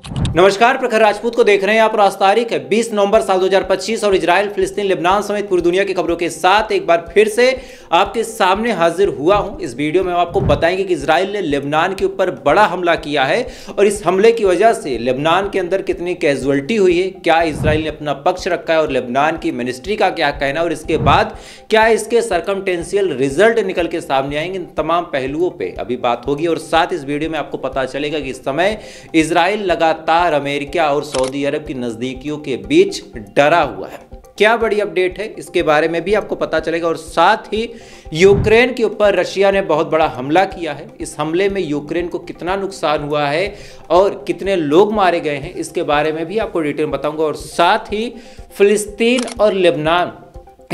नमस्कार, प्रखर राजपूत को देख रहे हैं आप। और आज तारीख है 20 नवंबर साल 2025 और इजराइल, फिलिस्तीन, लेबनान समेत पूरी दुनिया की खबरों के साथ एक बार फिर से आपके सामने हाजिर हुआ हूं। इस वीडियो में हम आपको बताएंगे कि इजराइल ने लेबनान के ऊपर बड़ा हमला किया है और इस हमले की वजह से लेबनान के अंदर कितनी कैजुअलिटी हुई है, क्या इजराइल ने अपना पक्ष रखा है और लेबनान की मिनिस्ट्री का क्या कहना है, और इसके बाद क्या इसके सर्कमटेंशियल रिजल्ट निकल के सामने आएंगे। इन तमाम पहलुओं पर अभी बात होगी और साथ इस वीडियो में आपको पता चलेगा कि इस समय इजराइल लगातार अमेरिका और सऊदी अरब की नजदीकियों के बीच डरा हुआ है। क्या बड़ी अपडेट है, इसके बारे में भी आपको पता चलेगा। और साथ ही यूक्रेन के ऊपर रशिया ने बहुत बड़ा हमला किया है। इस हमले में यूक्रेन को कितना नुकसान हुआ है और कितने लोग मारे गए हैं, इसके बारे में भी आपको डिटेल बताऊंगा। और साथ ही फिलिस्तीन और लेबनान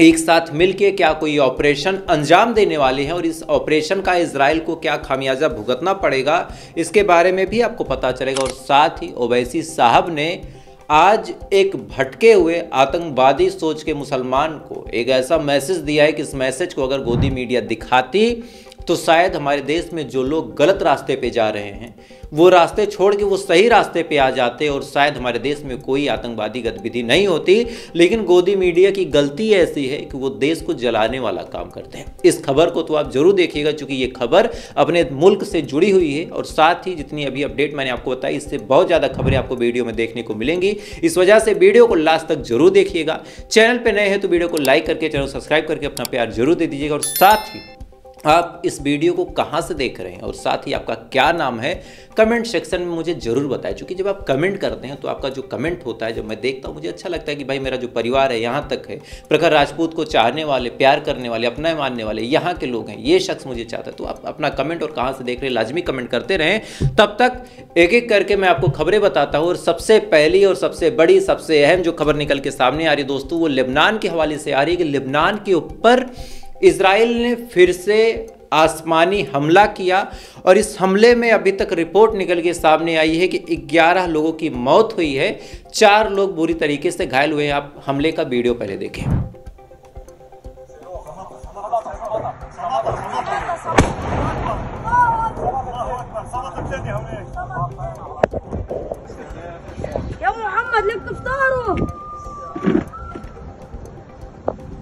एक साथ मिलकर क्या कोई ऑपरेशन अंजाम देने वाले हैं और इस ऑपरेशन का इजराइल को क्या खामियाजा भुगतना पड़ेगा, इसके बारे में भी आपको पता चलेगा। और साथ ही ओवैसी साहब ने आज एक भटके हुए आतंकवादी सोच के मुसलमान को एक ऐसा मैसेज दिया है कि इस मैसेज को अगर गोदी मीडिया दिखाती तो शायद हमारे देश में जो लोग गलत रास्ते पे जा रहे हैं वो रास्ते छोड़ के वो सही रास्ते पे आ जाते और शायद हमारे देश में कोई आतंकवादी गतिविधि नहीं होती। लेकिन गोदी मीडिया की गलती ऐसी है कि वो देश को जलाने वाला काम करते हैं। इस खबर को तो आप जरूर देखिएगा, क्योंकि ये खबर अपने मुल्क से जुड़ी हुई है। और साथ ही जितनी अभी अपडेट मैंने आपको बताई, इससे बहुत ज़्यादा खबरें आपको वीडियो में देखने को मिलेंगी। इस वजह से वीडियो को लास्ट तक जरूर देखिएगा। चैनल पर नए हैं तो वीडियो को लाइक करके, चैनल सब्सक्राइब करके अपना प्यार जरूर दे दीजिएगा। और साथ ही आप इस वीडियो को कहां से देख रहे हैं और साथ ही आपका क्या नाम है, कमेंट सेक्शन में मुझे जरूर बताएं। क्योंकि जब आप कमेंट करते हैं तो आपका जो कमेंट होता है, जब मैं देखता हूं, मुझे अच्छा लगता है कि भाई मेरा जो परिवार है यहां तक है, प्रखर राजपूत को चाहने वाले, प्यार करने वाले, अपना मानने वाले यहाँ के लोग हैं, ये शख्स मुझे चाहता है। तो आप अपना कमेंट और कहाँ से देख रहे हैं लाजमी कमेंट करते रहें। तब तक एक एक करके मैं आपको खबरें बताता हूँ। और सबसे पहली और सबसे बड़ी, सबसे अहम जो खबर निकल के सामने आ रही दोस्तों, वो लेबनान के हवाले से आ रही है कि लेबनान के ऊपर इजराइल ने फिर से आसमानी हमला किया। और इस हमले में अभी तक रिपोर्ट निकल के सामने आई है कि 11 लोगों की मौत हुई है, 4 लोग बुरी तरीके से घायल हुए हैं। आप हमले का वीडियो पहले देखें। या मोहम्मद लग इफ्तारो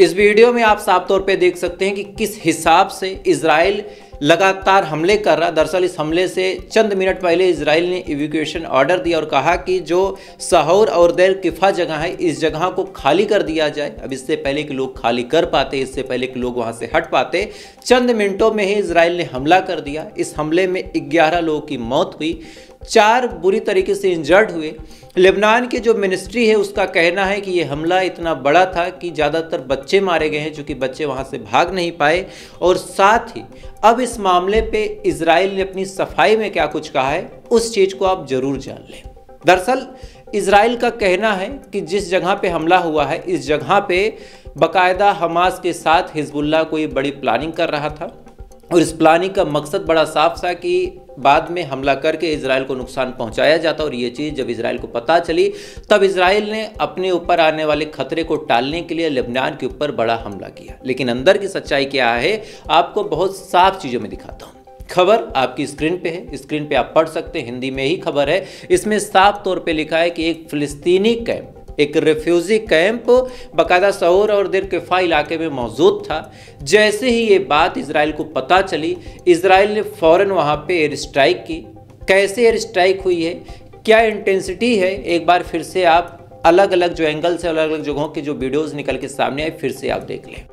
इस वीडियो में आप साफ तौर पे देख सकते हैं कि किस हिसाब से इजराइल लगातार हमले कर रहा। दरअसल इस हमले से चंद मिनट पहले इजराइल ने इवैक्यूएशन ऑर्डर दिया और कहा कि जो सहौर और देर किफा जगह है, इस जगह को खाली कर दिया जाए। अब इससे पहले कि लोग खाली कर पाते, इससे पहले कि लोग वहां से हट पाते, चंद मिनटों में ही इजराइल ने हमला कर दिया। इस हमले में 11 लोगों की मौत हुई, 4 बुरी तरीके से इंजर्ड हुए। लेबनान की जो मिनिस्ट्री है उसका कहना है कि ये हमला इतना बड़ा था कि ज़्यादातर बच्चे मारे गए हैं, चूँकि बच्चे वहाँ से भाग नहीं पाए। और साथ ही अब इस मामले पे इजराइल ने अपनी सफाई में क्या कुछ कहा है, उस चीज़ को आप ज़रूर जान लें। दरअसल इजराइल का कहना है कि जिस जगह पे हमला हुआ है, इस जगह पे बाकायदा हमास के साथ हिजबुल्लाह कोई बड़ी प्लानिंग कर रहा था। और इस प्लानिंग का मकसद बड़ा साफ था कि बाद में हमला करके इजराइल को नुकसान पहुंचाया जाता। और ये चीज़ जब इजराइल को पता चली, तब इजराइल ने अपने ऊपर आने वाले खतरे को टालने के लिए लेबनान के ऊपर बड़ा हमला किया। लेकिन अंदर की सच्चाई क्या है, आपको बहुत साफ चीज़ों में दिखाता हूँ। खबर आपकी स्क्रीन पे है, स्क्रीन पे आप पढ़ सकते हैं, हिंदी में ही खबर है। इसमें साफ तौर पे लिखा है कि एक फिलिस्तीनी कैंप, एक रेफ्यूजी कैंप बाकायदा सहौर और देर किफा इलाके में मौजूद था। जैसे ही ये बात इजराइल को पता चली, इजराइल ने फ़ौरन वहाँ पे एयर स्ट्राइक की। कैसे एयर स्ट्राइक हुई है, क्या इंटेंसिटी है, एक बार फिर से आप अलग अलग जो एंगल से, अलग अलग जगहों के जो वीडियोस निकल के सामने आए, फिर से आप देख लें।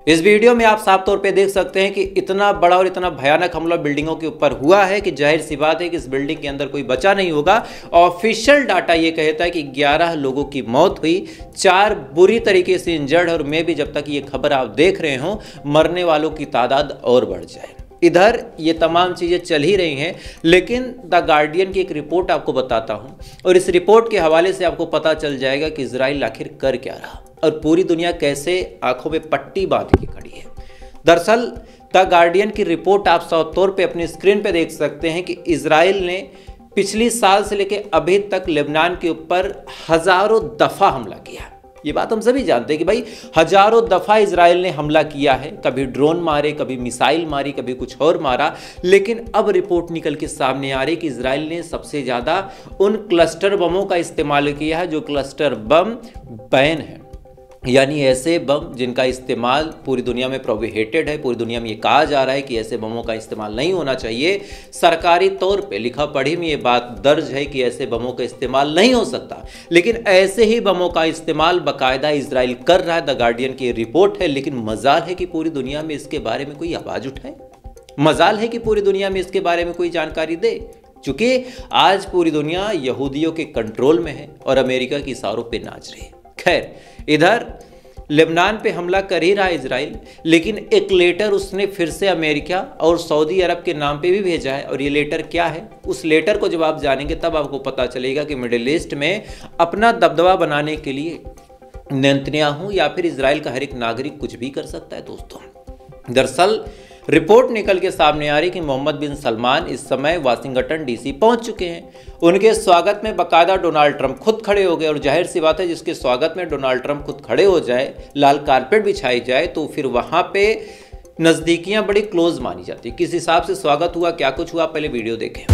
इस वीडियो में आप साफ तौर पे देख सकते हैं कि इतना बड़ा और इतना भयानक हमला बिल्डिंगों के ऊपर हुआ है कि जाहिर सी बात है कि इस बिल्डिंग के अंदर कोई बचा नहीं होगा। ऑफिशियल डाटा ये कहता है कि 11 लोगों की मौत हुई, 4 बुरी तरीके से इंजर्ड। और मैं भी जब तक ये खबर आप देख रहे हो, मरने वालों की तादाद और बढ़ जाए। इधर ये तमाम चीज़ें चल ही रही हैं, लेकिन द गार्डियन की एक रिपोर्ट आपको बताता हूँ और इस रिपोर्ट के हवाले से आपको पता चल जाएगा कि इजराइल आखिर कर क्या रहा और पूरी दुनिया कैसे आंखों में पट्टी बांध के खड़ी है। दरअसल द गार्डियन की रिपोर्ट आप साफ तौर पे अपनी स्क्रीन पे देख सकते हैं कि इजराइल ने पिछली साल से लेकर अभी तक लेबनान के ऊपर हजारों दफा हमला किया। ये बात हम सभी जानते हैं कि भाई हजारों दफा इजराइल ने हमला किया है, कभी ड्रोन मारे, कभी मिसाइल मारी, कभी कुछ और मारा। लेकिन अब रिपोर्ट निकल के सामने आ रही कि इजराइल ने सबसे ज्यादा उन क्लस्टर बमों का इस्तेमाल किया है जो क्लस्टर बम बैन है, यानी ऐसे बम जिनका इस्तेमाल पूरी दुनिया में प्रोहिबिटेड है। पूरी दुनिया में ये कहा जा रहा है कि ऐसे बमों का इस्तेमाल नहीं होना चाहिए। सरकारी तौर पे लिखा पढ़ी में ये बात दर्ज है कि ऐसे बमों का इस्तेमाल नहीं हो सकता, लेकिन ऐसे ही बमों का इस्तेमाल बाकायदा इजराइल कर रहा है। द गार्डियन की रिपोर्ट है, लेकिन मजाल है कि पूरी दुनिया में इसके बारे में कोई आवाज उठाए, मजाल है कि पूरी दुनिया में इसके बारे में कोई जानकारी दे, क्योंकि आज पूरी दुनिया यहूदियों के कंट्रोल में है और अमेरिका की इशारों पे नाच रही है। खैर, इधर लेबनान पे हमला कर ही रहा इजराइल, लेकिन एक लेटर उसने फिर से अमेरिका और सऊदी अरब के नाम पे भी भेजा है। और ये लेटर क्या है, उस लेटर को जब आप जानेंगे तब आपको पता चलेगा कि मिडिल ईस्ट में अपना दबदबा बनाने के लिए नेतन्याहू या फिर इजराइल का हर एक नागरिक कुछ भी कर सकता है। दोस्तों, दरअसल रिपोर्ट निकल के सामने आ रही कि मोहम्मद बिन सलमान इस समय वाशिंगटन डीसी पहुंच चुके हैं। उनके स्वागत में बाकायदा डोनाल्ड ट्रंप खुद खड़े हो गए। और जाहिर सी बात है, जिसके स्वागत में डोनाल्ड ट्रंप खुद खड़े हो जाए, लाल कारपेट बिछाई जाए, तो फिर वहां पे नज़दीकियां बड़ी क्लोज मानी जाती। किस हिसाब से स्वागत हुआ, क्या कुछ हुआ, पहले वीडियो देखें।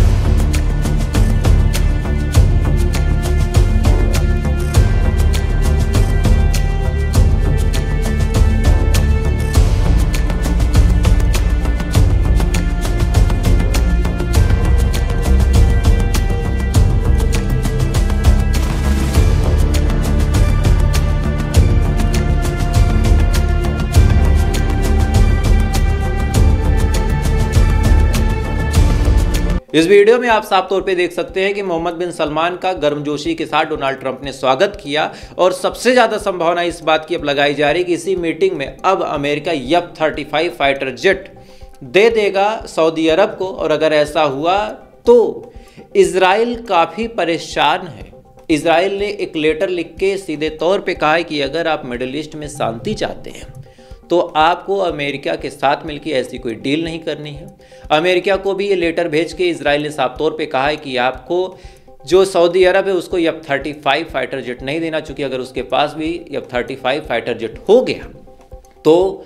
इस वीडियो में आप साफ तौर पे देख सकते हैं कि मोहम्मद बिन सलमान का गर्मजोशी के साथ डोनाल्ड ट्रंप ने स्वागत किया। और सबसे ज़्यादा संभावना इस बात की अब लगाई जा रही है कि इसी मीटिंग में अब अमेरिका F-35 फाइटर जेट दे देगा सऊदी अरब को। और अगर ऐसा हुआ तो इजराइल काफ़ी परेशान है। इजराइल ने एक लेटर लिख के सीधे तौर पर कहा है कि अगर आप मिडिल ईस्ट में शांति चाहते हैं तो आपको अमेरिका के साथ मिलकर ऐसी कोई डील नहीं करनी है। अमेरिका को भी ये लेटर भेज के इजराइल ने साफ तौर पे कहा है कि आपको जो सऊदी अरब है उसको F-35 फाइटर जेट नहीं देना, चूँकि अगर उसके पास भी F-35 फाइटर जेट हो गया तो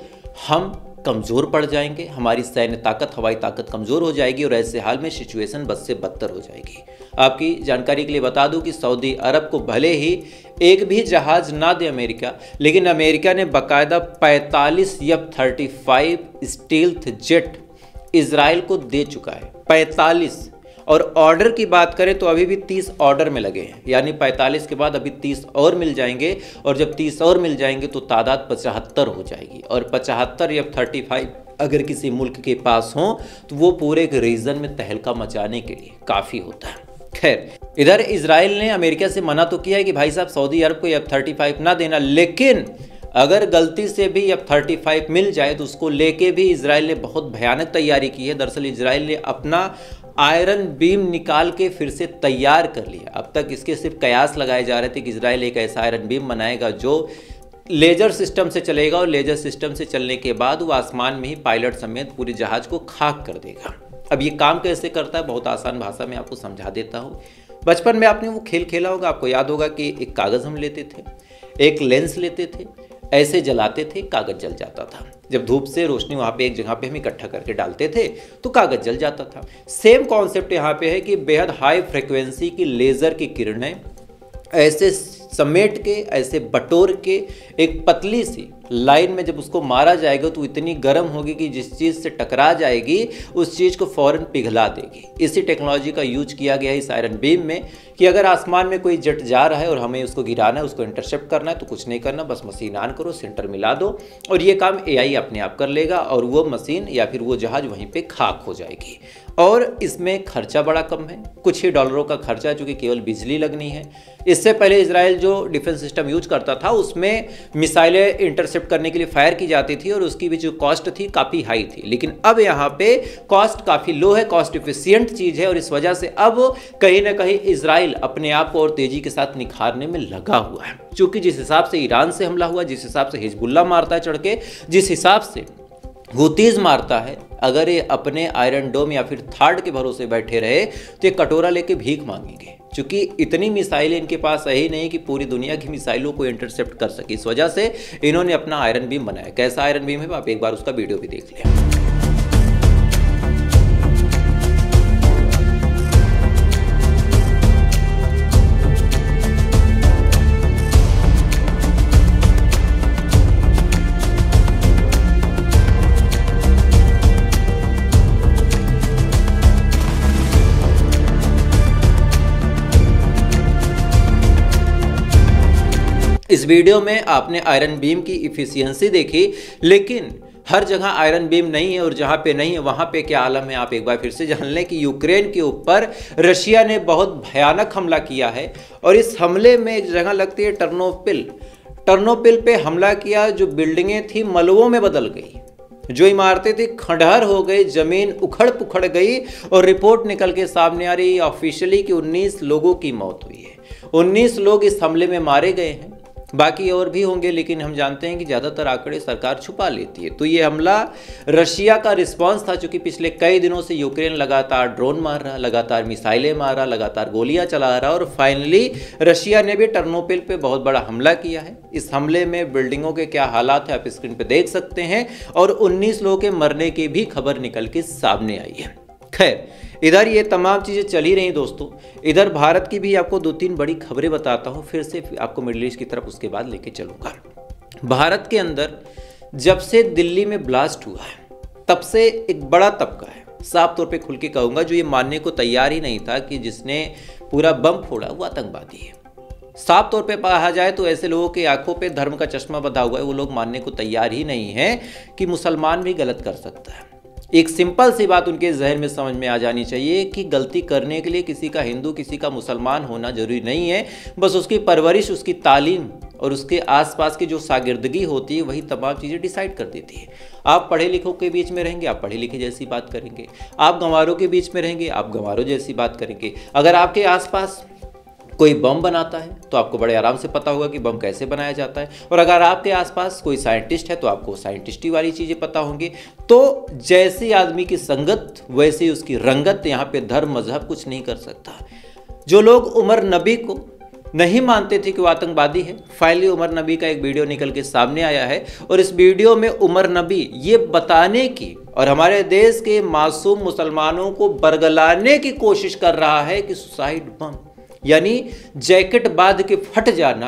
हम कमज़ोर पड़ जाएंगे, हमारी सैन्य ताकत, हवाई ताकत कमज़ोर हो जाएगी और ऐसे हाल में सिचुएशन बद से बदतर हो जाएगी। आपकी जानकारी के लिए बता दूं कि सऊदी अरब को भले ही एक भी जहाज़ ना दे अमेरिका, लेकिन अमेरिका ने बाकायदा 45 F-35 स्टील्थ जेट इजराइल को दे चुका है। 45। और ऑर्डर की बात करें तो अभी भी 30 ऑर्डर में लगे हैं, यानी 45 के बाद अभी 30 और मिल जाएंगे। और जब 30 और मिल जाएंगे तो तादाद 75 हो जाएगी। और 75 F-35 अगर किसी मुल्क के पास हो तो वो पूरे एक रीजन में तहलका मचाने के लिए काफ़ी होता है। खैर, इधर इजराइल ने अमेरिका से मना तो किया है कि भाई साहब सऊदी अरब को F-35 ना देना, लेकिन अगर गलती से भी F-35 मिल जाए तो उसको लेके भी इजराइल ने बहुत भयानक तैयारी की है। दरअसल इजराइल ने अपना आयरन बीम निकाल के फिर से तैयार कर लिया। अब तक इसके सिर्फ कयास लगाए जा रहे थे कि इजराइल एक ऐसा आयरन बीम बनाएगा जो लेजर सिस्टम से चलेगा और लेजर सिस्टम से चलने के बाद वो आसमान में ही पायलट समेत पूरे जहाज को खाक कर देगा। अब ये काम कैसे करता है, बहुत आसान भाषा में आपको समझा देता हूँ। बचपन में आपने वो खेल खेला होगा, आपको याद होगा कि एक कागज़ हम लेते थे, एक लेंस लेते थे, ऐसे जलाते थे, कागज़ जल जाता था। जब धूप से रोशनी वहाँ पे एक जगह पे हम इकट्ठा करके डालते थे तो कागज़ जल जाता था। सेम कॉन्सेप्ट यहाँ पे है कि बेहद हाई फ्रिक्वेंसी की लेज़र की किरणें ऐसे समेट के, ऐसे बटोर के एक पतली सी लाइन में जब उसको मारा जाएगा तो इतनी गर्म होगी कि जिस चीज़ से टकरा जाएगी उस चीज़ को फ़ौरन पिघला देगी। इसी टेक्नोलॉजी का यूज किया गया है इस आयरन बीम में कि अगर आसमान में कोई जेट जा रहा है और हमें उसको गिराना है, उसको इंटरसेप्ट करना है, तो कुछ नहीं करना, बस मशीन ऑन करो, सेंटर मिला दो और ये काम AI अपने आप कर लेगा और वो मशीन या फिर वो जहाज़ वहीं पर खाक हो जाएगी। और इसमें खर्चा बड़ा कम है, कुछ ही डॉलरों का खर्चा, जो कि केवल बिजली लगनी है। इससे पहले इजराइल जो डिफेंस सिस्टम यूज करता था उसमें मिसाइलें इंटरसेप्ट करने के लिए फायर की जाती थी और उसकी भी जो कॉस्ट थी काफ़ी हाई थी, लेकिन अब यहाँ पे कॉस्ट काफ़ी लो है, कॉस्ट इफिशियंट चीज़ है और इस वजह से अब कहीं ना कहीं इजराइल अपने आप को और तेज़ी के साथ निखारने में लगा हुआ है। क्योंकि जिस हिसाब से ईरान से हमला हुआ, जिस हिसाब से हिजबुल्लाह मारता है चढ़ के, जिस हिसाब से हुतीज मारता है। अगर ये अपने आयरन डोम या फिर थार्ड के भरोसे बैठे रहे तो ये कटोरा लेके भीख मांगेंगे, क्योंकि इतनी मिसाइलें इनके पास है ही नहीं कि पूरी दुनिया की मिसाइलों को इंटरसेप्ट कर सके। इस वजह से इन्होंने अपना आयरन बीम बनाया। कैसा आयरन बीम है आप एक बार उसका वीडियो भी देख लें। इस वीडियो में आपने आयरन बीम की इफिशियंसी देखी, लेकिन हर जगह आयरन बीम नहीं है और जहां पे नहीं है वहां पे क्या आलम है आप एक बार फिर से जान लें कि यूक्रेन के ऊपर रशिया ने बहुत भयानक हमला किया है। और इस हमले में एक जगह लगती है टर्नोपिल पे हमला किया। जो बिल्डिंगें थी मलबों में बदल गई, जो इमारतें थी खंडहर हो गई, जमीन उखड़ पुखड़ गई और रिपोर्ट निकल के सामने आ रही है ऑफिशियली कि 19 लोगों की मौत हुई है। 19 लोग इस हमले में मारे गए हैं, बाकी और भी होंगे, लेकिन हम जानते हैं कि ज़्यादातर आंकड़े सरकार छुपा लेती है। तो ये हमला रशिया का रिस्पांस था, क्योंकि पिछले कई दिनों से यूक्रेन लगातार ड्रोन मार रहा, लगातार मिसाइलें मार रहा, लगातार गोलियां चला रहा और फाइनली रशिया ने भी टर्नोपिल पे बहुत बड़ा हमला किया है। इस हमले में बिल्डिंगों के क्या हालात है आप स्क्रीन पर देख सकते हैं और 19 लोगों के मरने की भी खबर निकल के सामने आई है। खैर, इधर ये तमाम चीज़ें चल ही रही दोस्तों। इधर भारत की भी आपको 2-3 बड़ी खबरें बताता हूँ, फिर से आपको मिडिल ईस्ट की तरफ उसके बाद लेके चलूँगा। भारत के अंदर जब से दिल्ली में ब्लास्ट हुआ है तब से एक बड़ा तबका है, साफ तौर पे खुल के कहूँगा, जो ये मानने को तैयार ही नहीं था कि जिसने पूरा बम फोड़ा वो आतंकवादी है। साफ तौर पे कहा जाए तो ऐसे लोगों की आंखों पे धर्म का चश्मा बंधा हुआ है, वो लोग मानने को तैयार ही नहीं है कि मुसलमान भी गलत कर सकता है। एक सिंपल सी बात उनके जहन में समझ में आ जानी चाहिए कि गलती करने के लिए किसी का हिंदू किसी का मुसलमान होना जरूरी नहीं है, बस उसकी परवरिश, उसकी तालीम और उसके आसपास की जो शागिर्दगी होती है वही तमाम चीज़ें डिसाइड कर देती है। आप पढ़े लिखों के बीच में रहेंगे, आप पढ़े लिखे जैसी बात करेंगे। आप गंवारों के बीच में रहेंगे, आप गंवारों जैसी बात करेंगे। अगर आपके आसपास कोई बम बनाता है तो आपको बड़े आराम से पता होगा कि बम कैसे बनाया जाता है, और अगर आपके आसपास कोई साइंटिस्ट है तो आपको साइंटिस्टी वाली चीज़ें पता होंगी। तो जैसी आदमी की संगत वैसी उसकी रंगत। यहाँ पे धर्म मजहब कुछ नहीं कर सकता। जो लोग उमर नबी को नहीं मानते थे कि वो आतंकवादी है, फाइनली उमर नबी का एक वीडियो निकल के सामने आया है और इस वीडियो में उमर नबी ये बताने की और हमारे देश के मासूम मुसलमानों को बरगलाने की कोशिश कर रहा है कि सुसाइड बम यानी जैकेट बांध के फट जाना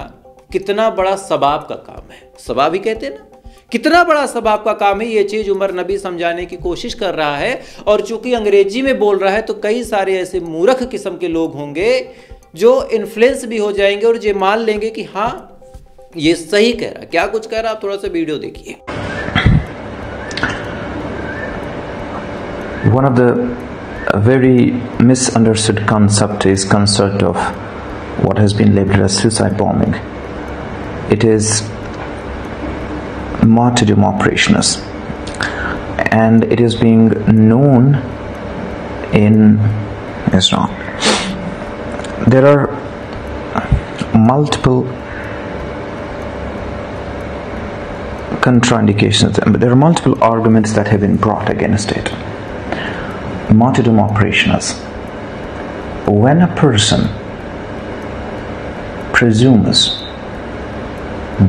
कितना बड़ा सबाब का काम है। सबाब ही कहते हैं ना, कितना बड़ा सबाब का काम है। ये चीज उमर नबी समझाने की कोशिश कर रहा है, और चूंकि अंग्रेजी में बोल रहा है तो कई सारे ऐसे मूर्ख किस्म के लोग होंगे जो इन्फ्लुएंस भी हो जाएंगे और ये मान लेंगे कि हाँ ये सही कह रहा है। क्या कुछ कह रहा है आप थोड़ा सा वीडियो देखिए। One of the very misunderstood concept is concept of what has been labeled as suicide bombing. It is martyrdom operations, and it is being known in Islam. There are multiple contraindications, there are multiple arguments that have been brought against it. Martyrdom operations: when a person presumes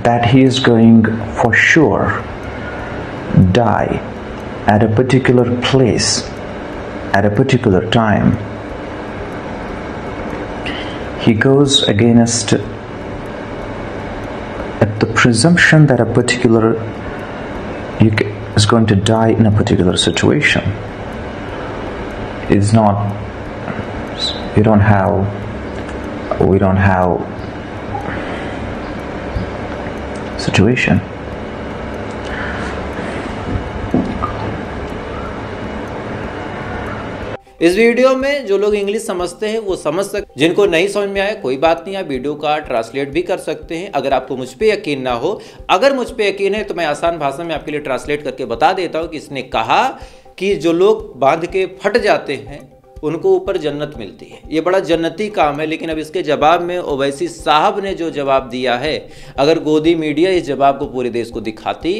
that he is going for sure die at a particular place at a particular time, he goes against the presumption that a particular is going to die in a particular situation. It's not, we don't have situation. इस video में जो लोग English समझते हैं वो समझ सकते, जिनको नहीं समझ में आया कोई बात नहीं, आप वीडियो का ट्रांसलेट भी कर सकते हैं अगर आपको मुझ पे यकीन ना हो। अगर मुझ पे यकीन है तो मैं आसान भाषा में आपके लिए ट्रांसलेट करके बता देता हूं कि इसने कहा कि जो लोग बांध के फट जाते हैं उनको ऊपर जन्नत मिलती है। ये बड़ा जन्नती काम है। लेकिन अब इसके जवाब में ओवैसी साहब ने जो जवाब दिया है, अगर गोदी मीडिया इस जवाब को पूरे देश को दिखाती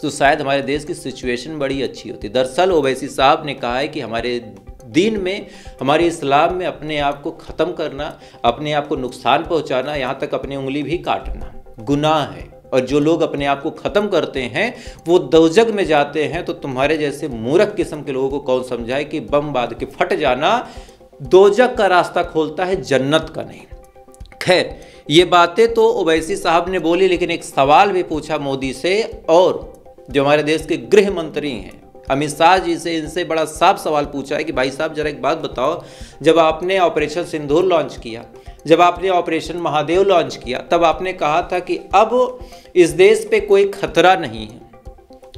तो शायद हमारे देश की सिचुएशन बड़ी अच्छी होती। दरअसल ओवैसी साहब ने कहा है कि हमारे दीन में, हमारे इस्लाम में अपने आप को ख़त्म करना, अपने आप को नुकसान पहुंचाना, यहाँ तक अपनी उंगली भी काटना गुनाह है। और जो लोग अपने आप को ख़त्म करते हैं वो दोजख में जाते हैं। तो तुम्हारे जैसे मूर्ख किस्म के लोगों को कौन समझाए कि बम बांध के फट जाना दोजख का रास्ता खोलता है, जन्नत का नहीं। खैर, ये बातें तो ओवैसी साहब ने बोली, लेकिन एक सवाल भी पूछा मोदी से, और जो हमारे देश के गृह मंत्री हैं अमित शाह जी से, इनसे बड़ा साफ सवाल पूछा है कि भाई साहब जरा एक बात बताओ, जब आपने ऑपरेशन सिंदूर लॉन्च किया, जब आपने ऑपरेशन महादेव लॉन्च किया, तब आपने कहा था कि अब इस देश पे कोई खतरा नहीं है,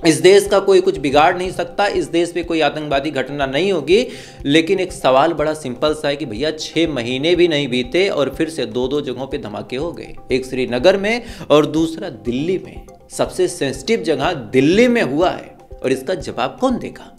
इस देश का कोई कुछ बिगाड़ नहीं सकता, इस देश पे कोई आतंकवादी घटना नहीं होगी। लेकिन एक सवाल बड़ा सिंपल सा है कि भैया 6 महीने भी नहीं बीते और फिर से 2 जगहों पे धमाके हो गए, एक श्रीनगर में और दूसरा दिल्ली में। सबसे सेंसिटिव जगह दिल्ली में हुआ है, और इसका जवाब कौन देगा?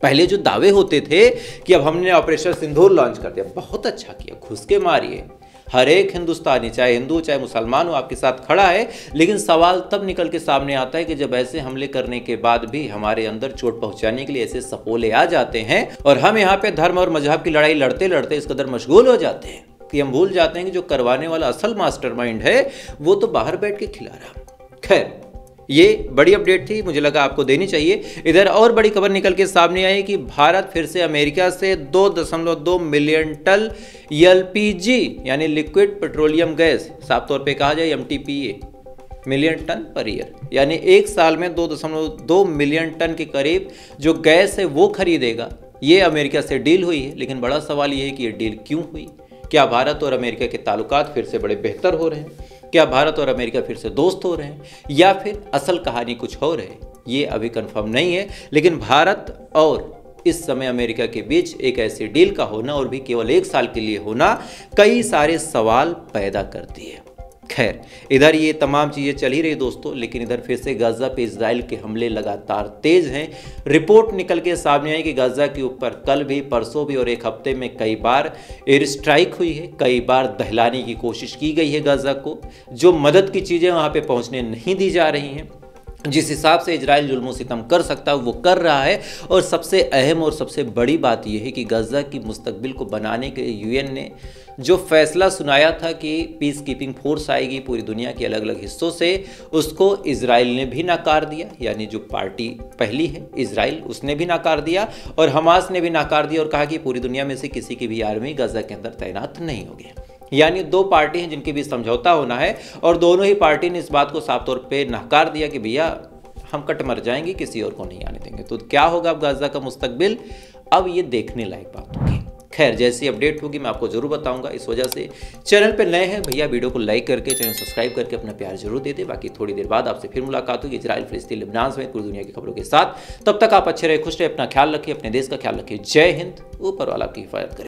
पहले जो दावे होते थे कि अब हमने ऑपरेशन सिंदूर लॉन्च कर दिया, बहुत अच्छा किया, घुस के मारिए, हर एक हिंदुस्तानी चाहे हिंदू चाहे मुसलमान हो आपके साथ खड़ा है। लेकिन सवाल तब निकल के सामने आता है कि जब ऐसे हमले करने के बाद भी हमारे अंदर चोट पहुंचाने के लिए ऐसे सपोले आ जाते हैं, और हम यहाँ पे धर्म और मजहब की लड़ाई लड़ते लड़ते इस कदर मशगूल हो जाते हैं कि हम भूल जाते हैं कि जो करवाने वाला असल मास्टरमाइंड है वो तो बाहर बैठ के खिला रहा। खैर, ये बड़ी अपडेट थी, मुझे लगा आपको देनी चाहिए। इधर और बड़ी खबर निकल के सामने आई कि भारत फिर से अमेरिका से 2.2 मिलियन टन LPG यानी लिक्विड पेट्रोलियम गैस, साफ तौर पे कहा जाए MTPA, million ton per year, यानी एक साल में 2.2 मिलियन टन के करीब जो गैस है वो खरीदेगा। ये अमेरिका से डील हुई है। लेकिन बड़ा सवाल ये है कि ये डील क्यों हुई? क्या भारत और अमेरिका के ताल्लुकात फिर से बड़े बेहतर हो रहे हैं? क्या भारत और अमेरिका फिर से दोस्त हो रहे हैं, या फिर असल कहानी कुछ हो रही है? ये अभी कंफर्म नहीं है। लेकिन भारत और इस समय अमेरिका के बीच एक ऐसी डील का होना, और भी केवल 1 साल के लिए होना, कई सारे सवाल पैदा करती है। खैर, इधर ये तमाम चीज़ें चल ही रही दोस्तों, लेकिन इधर फिर से गाजा पे इजराइल के हमले लगातार तेज हैं। रिपोर्ट निकल के सामने आई कि गाजा के ऊपर कल भी, परसों भी और एक हफ्ते में कई बार एयर स्ट्राइक हुई है, कई बार दहलाने की कोशिश की गई है गाजा को। जो मदद की चीज़ें वहाँ पे पहुँचने नहीं दी जा रही हैं, जिस हिसाब से इजराइल जुल्म सितम कर सकता है वो कर रहा है। और सबसे अहम और सबसे बड़ी बात यह है कि गाजा की मुस्तकबिल को बनाने के लिए UN ने जो फैसला सुनाया था कि पीस कीपिंग फोर्स आएगी पूरी दुनिया के अलग अलग हिस्सों से, उसको इजराइल ने भी नकार दिया। यानी जो पार्टी पहली है इजराइल, उसने भी नकार दिया, और हमास ने भी नकार दिया और कहा कि पूरी दुनिया में से किसी की भी आर्मी गाजा के अंदर तैनात नहीं होगी। यानी 2 पार्टी हैं जिनके बीच समझौता होना है, और दोनों ही पार्टी ने इस बात को साफ तौर पे नकार दिया कि भैया हम कट मर जाएंगे, किसी और को नहीं आने देंगे। तो क्या होगा अब गाजा का मुस्तकबिल, अब ये देखने लायक बात होगी। खैर, जैसी अपडेट होगी मैं आपको जरूर बताऊंगा। इस वजह से चैनल पे नए हैं भैया, वीडियो को लाइक करके चैनल सब्सक्राइब करके अपना प्यार जरूर दे दे। बाकी थोड़ी देर बाद आपसे फिर मुलाकात होगी इजराइल, फिलिस्तीन, लेबनान समेत पूरी दुनिया की खबरों के साथ। तब तक आप अच्छे रहे, खुश रहे, अपना ख्याल रखिए, अपने देश का ख्याल रखिए। जय हिंद, ऊपर वाला आपकी हिफाजत करे।